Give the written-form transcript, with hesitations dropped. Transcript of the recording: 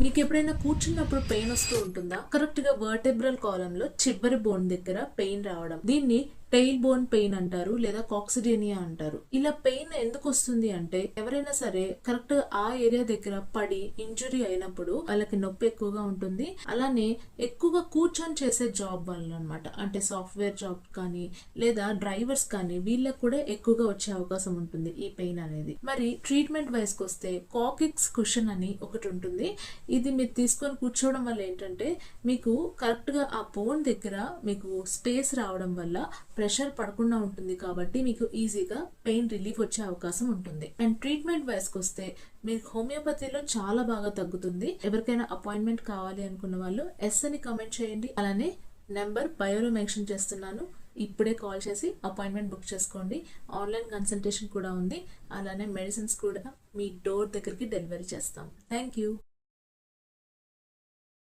మీకు ఎప్పుడైనా కూర్చున్నప్పుడు పెయిన్ వస్తూ ఉంటుందా? కరెక్ట్ గా వర్టెబ్రల్ కాలమ్ లో చివరి బోన్ దగ్గర పెయిన్ రావడం, దీన్ని టెయిల్ బోన్ పెయిన్ అంటారు లేదా కాక్సిడేనియా అంటారు. ఇలా పెయిన్ ఎందుకు వస్తుంది అంటే ఎవరైనా సరే కరెక్ట్ గా ఆ ఏరియా దగ్గర పడి ఇంజురీ అయినప్పుడు వాళ్ళకి నొప్పి ఎక్కువగా ఉంటుంది. అలానే ఎక్కువగా కూర్చొని చేసే జాబ్ వల్ల అనమాట. అంటే సాఫ్ట్వేర్ జాబ్ కానీ లేదా డ్రైవర్స్ కానీ వీళ్ళకి కూడా ఎక్కువగా వచ్చే అవకాశం ఉంటుంది ఈ పెయిన్ అనేది. మరి ట్రీట్మెంట్ వైజ్ కి వస్తే కాకిక్స్ కుషన్ అని ఒకటి ఉంటుంది. ఇది మీరు తీసుకొని కూర్చోవడం వల్ల ఏంటంటే మీకు కరెక్ట్ గా ఆ బోన్ దగ్గర మీకు స్పేస్ రావడం వల్ల ప్రెషర్ పడకుండా ఉంటుంది. కాబట్టి మీకు ఈజీగా పెయిన్ రిలీఫ్ వచ్చే అవకాశం ఉంటుంది. అండ్ ట్రీట్మెంట్ వైజ్ కి వస్తే మీకు హోమియోపతిలో చాలా బాగా తగ్గుతుంది. ఎవరికైనా అపాయింట్మెంట్ కావాలి అనుకున్న వాళ్ళు ఎస్ అని కమెంట్ చేయండి. అలానే నెంబర్ బయోలో మెన్షన్ చేస్తున్నాను. ఇప్పుడే కాల్ చేసి అపాయింట్మెంట్ బుక్ చేసుకోండి. ఆన్లైన్ కన్సల్టేషన్ కూడా ఉంది. అలానే మెడిసిన్స్ కూడా మీ డోర్ దగ్గరికి డెలివరీ చేస్తాం. Thank you.